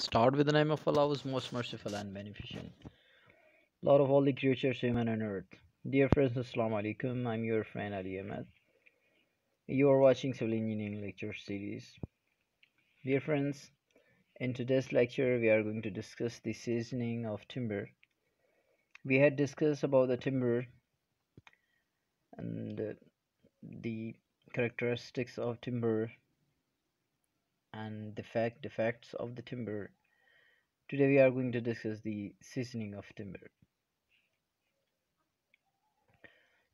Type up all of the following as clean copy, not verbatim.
Start with the name of Allah, who is most merciful and beneficent. Lord of all the creatures, human and earth. Dear friends, Assalamu alaikum. I'm your friend Ali Ahmed. You are watching Civil Engineering Lecture Series. Dear friends, in today's lecture, we are going to discuss the seasoning of timber. We had discussed about the timber and the characteristics of timber and the facts of the timber. Today, we are going to discuss the seasoning of timber.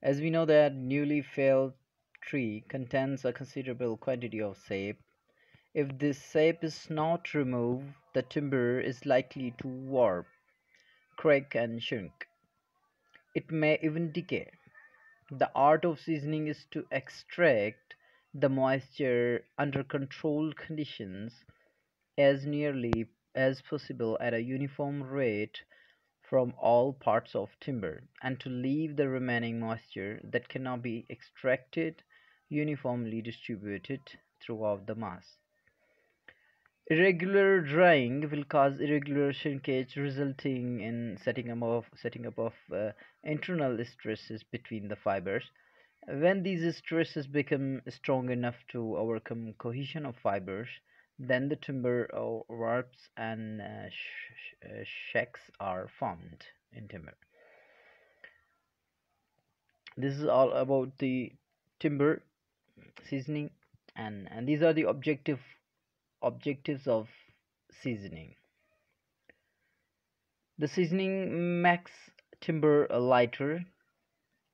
As we know that newly felled tree contains a considerable quantity of sap. If this sap is not removed, the timber is likely to warp, crack and shrink. It may even decay. The art of seasoning is to extract the moisture under controlled conditions as nearly as possible at a uniform rate from all parts of timber, and to leave the remaining moisture that cannot be extracted uniformly distributed throughout the mass. Irregular drying will cause irregular shrinkage, resulting in setting up of internal stresses between the fibers. When these stresses become strong enough to overcome cohesion of fibers, then the timber warps and shacks are formed in timber. This is all about the timber seasoning, and these are the objectives of seasoning. The seasoning makes timber lighter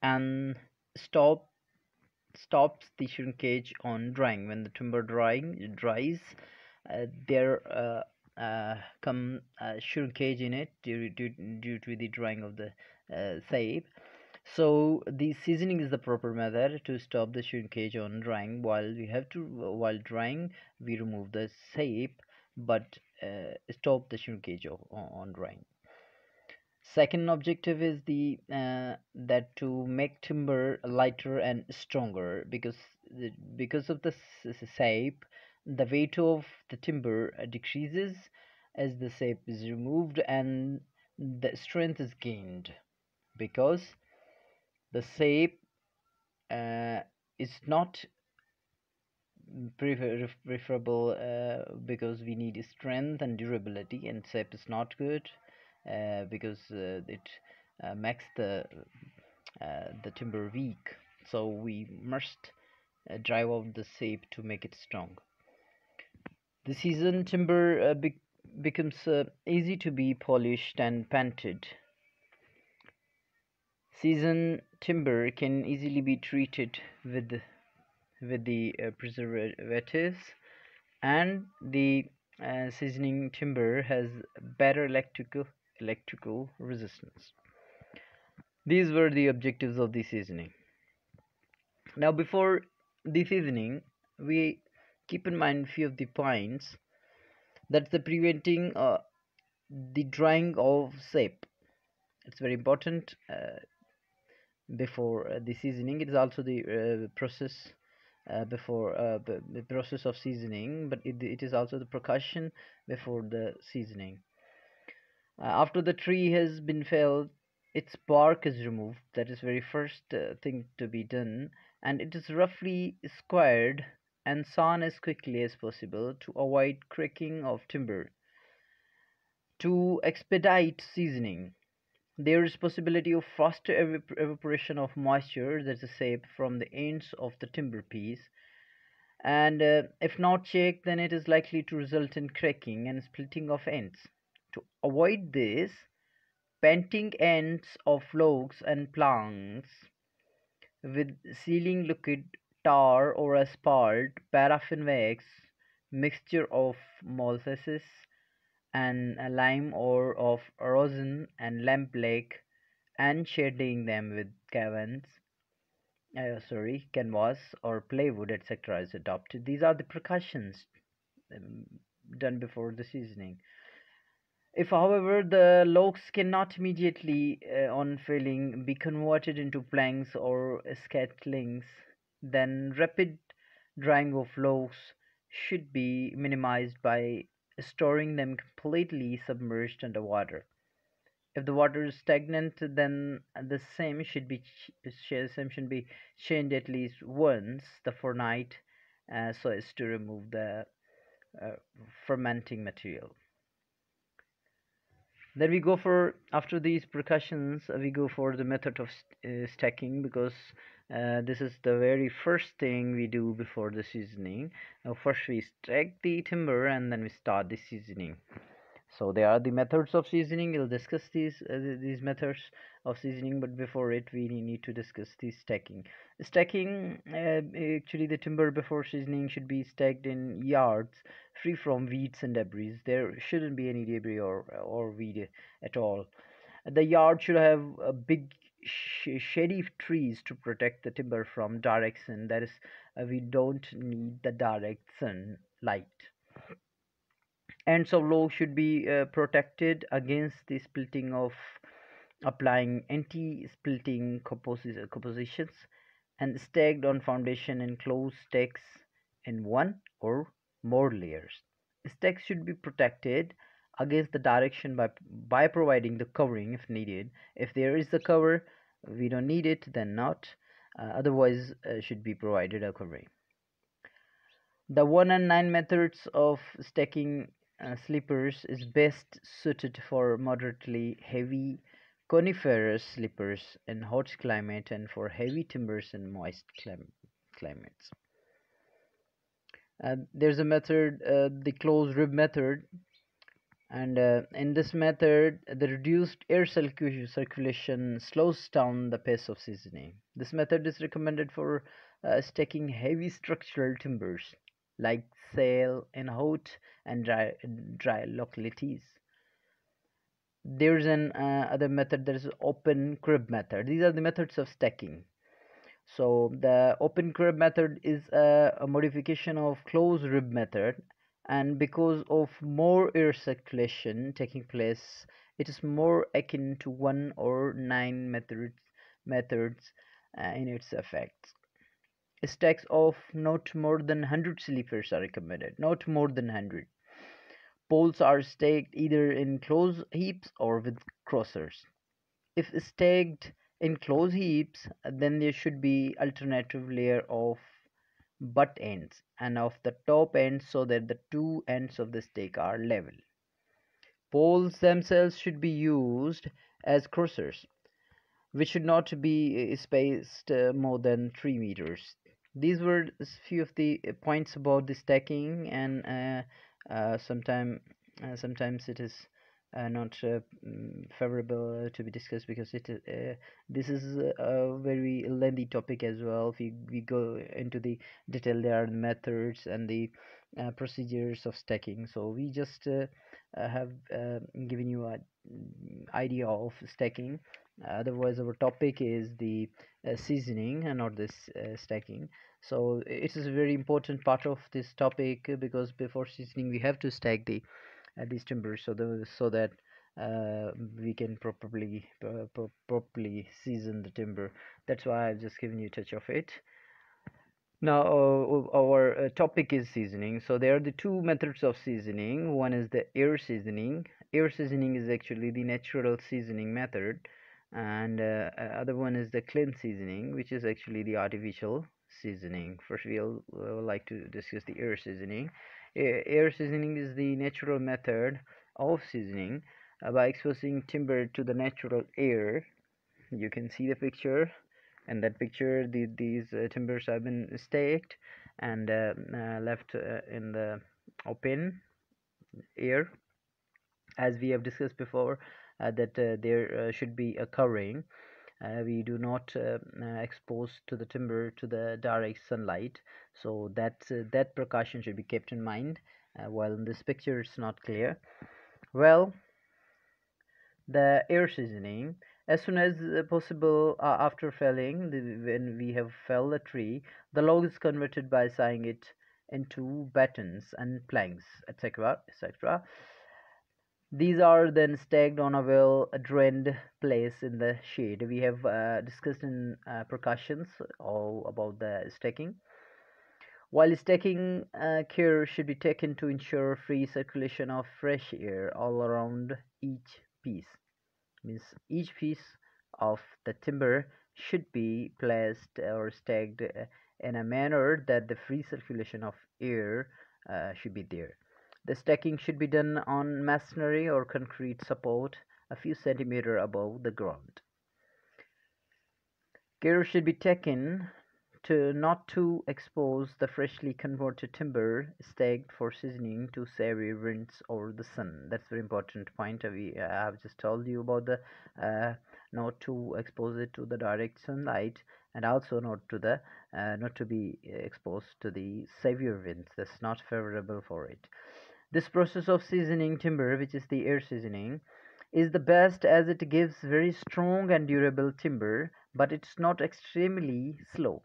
and stop stops the shrinkage on drying. When the timber dries, there come shrinkage in it due to the drying of the sap. So the seasoning is the proper method to stop the shrinkage on drying. While drying, we remove the sap, but stop the shrinkage on drying. Second objective is the that to make timber lighter and stronger, because of the sap, the weight of the timber decreases as the sap is removed, and the strength is gained because the sap uh, is not preferable, because we need strength and durability, and sap is not good because it makes the timber weak. So we must drive out the sap to make it strong. The seasoned timber becomes easy to be polished and painted. Seasoned timber can easily be treated with the preservatives, and the seasoning timber has better electrical resistance. These were the objectives of the seasoning. Now, before the seasoning, we keep in mind few of the points. That's the preventing the drying of sap. It's very important before the seasoning. It is also the process before the process of seasoning, but it is also the precaution before the seasoning. After the tree has been felled, its bark is removed. That is very first thing to be done, and it is roughly squared and sawn as quickly as possible to avoid cracking of timber. To expedite seasoning, there is possibility of faster evaporation of moisture, that is sap, from the ends of the timber piece, and if not checked, then it is likely to result in cracking and splitting of ends. To avoid this, painting ends of logs and planks with sealing liquid, tar or asphalt, paraffin wax, mixture of molasses and lime, or of rosin and lampblack, and shading them with canvas or plywood, etc. is adopted. These are the precautions um, done before the seasoning. If, however, the logs cannot immediately, on filling, be converted into planks or scatlings, then rapid drying of logs should be minimized by storing them completely submerged underwater. If the water is stagnant, then same should be changed at least once the fortnight, so as to remove the uh, fermenting material. Then we go for, after these precautions, we go for the method of stacking, because this is the very first thing we do before the seasoning. First we stack the timber and then we start the seasoning. So there are the methods of seasoning. We'll discuss these methods of seasoning, but before it, we need to discuss the stacking. Stacking, actually, the timber before seasoning should be stacked in yards, free from weeds and debris. There shouldn't be any debris or weed at all. The yard should have a big shady trees to protect the timber from direct sun. That is, we don't need the direct sunlight. Ends of low should be protected against the splitting of applying anti-splitting compositions, and stacked on foundation in closed stacks in one or more layers. Stacks should be protected against the direction by providing the covering if needed. If there is the cover, we don't need it, then not. Otherwise, should be provided a covering. The 1 and 9 methods of stacking sleepers is best suited for moderately heavy coniferous sleepers in hot climate and for heavy timbers in moist climates. There's a method, the closed rib method, and in this method, the reduced air circulation slows down the pace of seasoning. This method is recommended for stacking heavy structural timbers like sail in hot and dry localities. There's an other method, that is open crib method. These are the methods of stacking. So the open crib method is a modification of closed rib method, and because of more air circulation taking place, it is more akin to 1 or 9 methods in its effects. Stacks of not more than 100 sleepers are recommended, not more than 100. Poles are stacked either in close heaps or with crossers. If stacked in close heaps, then there should be alternative layer of butt ends and of the top ends so that the two ends of the stake are level. Poles themselves should be used as crossers, which should not be spaced more than 3 meters. These were a few of the points about the stacking, and sometimes it is not favorable to be discussed, because this is a very lengthy topic as well. If we go into the detail, there are methods and the procedures of stacking. So we just have given you a idea of stacking. Otherwise, our topic is the seasoning and not this stacking. So it is a very important part of this topic, because before seasoning we have to stack these timbers, so that we can properly season the timber. That's why I've just given you a touch of it. Now, our topic is seasoning. So there are the two methods of seasoning. One is the air seasoning. Air seasoning is actually the natural seasoning method, and other one is the clean seasoning, which is actually the artificial seasoning. First, we'll like to discuss the air seasoning. Air seasoning is the natural method of seasoning by exposing timber to the natural air. You can see the picture. In that picture, these timbers have been staked and left in the open air. As we have discussed before, that there should be a covering. We do not expose to the timber to the direct sunlight, so that precaution should be kept in mind. While in this picture it's not clear. Well, the air seasoning, as soon as possible after felling, when we have felled a tree, the log is converted by sawing it into battens and planks, etc., etc. These are then stacked on a well drained place in the shade. We have discussed in precautions all about the stacking. While stacking, care should be taken to ensure free circulation of fresh air all around each piece. Means each piece of the timber should be placed or stacked in a manner that the free circulation of air should be there. The stacking should be done on masonry or concrete support a few centimeters above the ground. Care should be taken to not to expose the freshly converted timber stacked for seasoning to severe winds or the sun. That's very important point. I have just told you about the not to expose it to the direct sunlight, and also not to be exposed to the severe winds. That's not favorable for it. This process of seasoning timber, which is the air seasoning, is the best as it gives very strong and durable timber, but it's not extremely slow.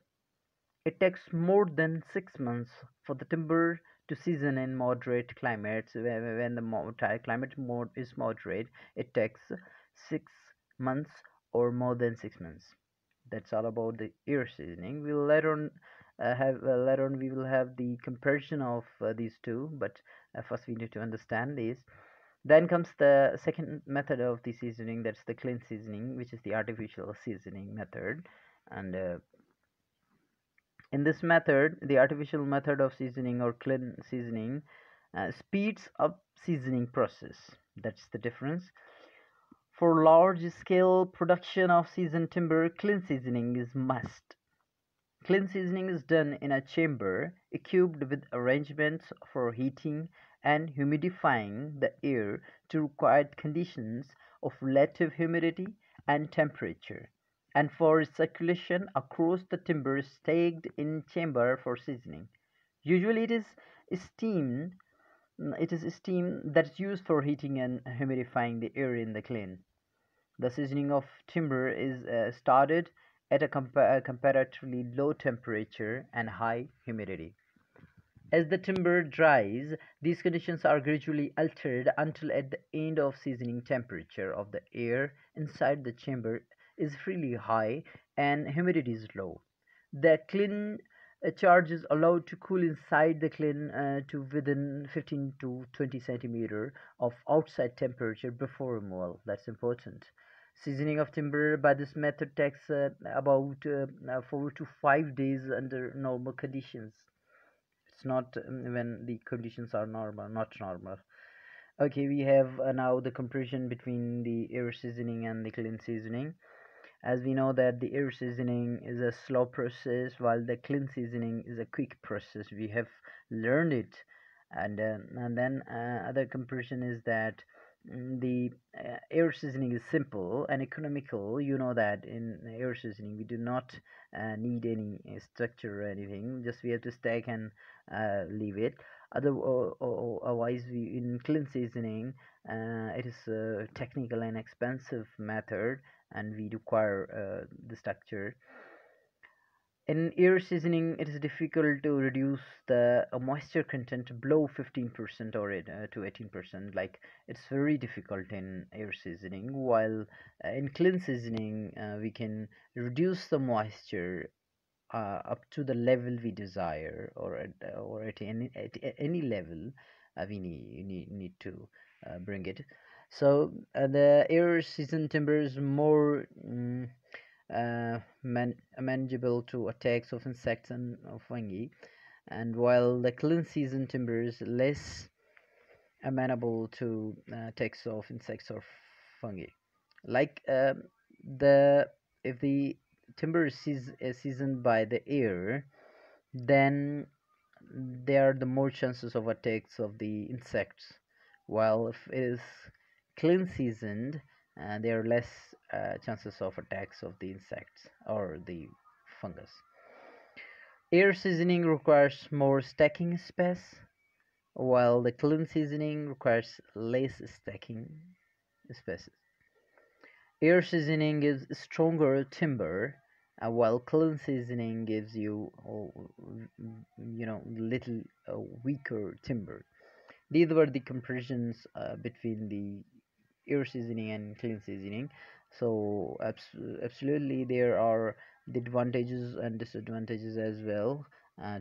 It takes more than 6 months for the timber to season in moderate climates. When the climate mode is moderate, it takes 6 months or more than 6 months. That's all about the air seasoning. We'll later on we will have the comparison of these two, but first we need to understand this. Then comes the second method of the seasoning, that's the clean seasoning, which is the artificial seasoning method. And in this method, the artificial method of seasoning or clean seasoning speeds up seasoning process. That's the difference. For large scale production of seasoned timber, clean seasoning is must. Clean seasoning is done in a chamber equipped with arrangements for heating and humidifying the air to required conditions of relative humidity and temperature, and for circulation across the timber staked in chamber for seasoning. Usually steam it is steam that's used for heating and humidifying the air in the kiln. The seasoning of timber is started at a comparatively low temperature and high humidity. As the timber dries, these conditions are gradually altered until at the end of seasoning temperature of the air inside the chamber is really high and humidity is low. The kiln charge is allowed to cool inside the kiln to within 15 to 20 centimeter of outside temperature before removal. That's important. Seasoning of timber by this method takes about 4 to 5 days under normal conditions. It's not when the conditions are not normal. Okay, we have now the comparison between the air seasoning and the clean seasoning. As we know that the air seasoning is a slow process while the clean seasoning is a quick process. We have learned it. And then other comparison is that the air seasoning is simple and economical. You know that in air seasoning we do not need any structure or anything, just we have to stack and leave it. Otherwise we in clean seasoning it is a technical and expensive method, and we require the structure. In air seasoning, it is difficult to reduce the moisture content below 15% or to 18%. Like it's very difficult in air seasoning. While in clean seasoning, we can reduce the moisture up to the level we desire, or at any level we need to bring it. So the air seasoned timber is more manageable to attacks of insects and fungi, and while the clean season timber is less amenable to attacks of insects or fungi. Like the if the timber is seasoned by the air, then there are the more chances of attacks of the insects, while if it is clean seasoned, there are less chances of attacks of the insects or the fungus. Air seasoning requires more stacking space, while the clean seasoning requires less stacking spaces. Air seasoning gives stronger timber, while clean seasoning gives you, little weaker timber. These were the comparisons between the air seasoning and clean seasoning. So absolutely there are the advantages and disadvantages as well.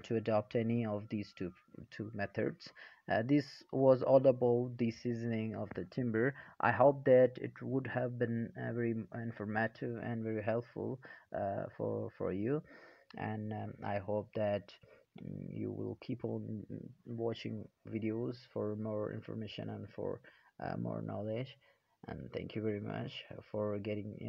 to adopt any of these two methods. This was all about the seasoning of the timber. I hope that it would have been very informative and very helpful for you, and I hope that you will keep on watching videos for more information and for more knowledge. And thank you very much for getting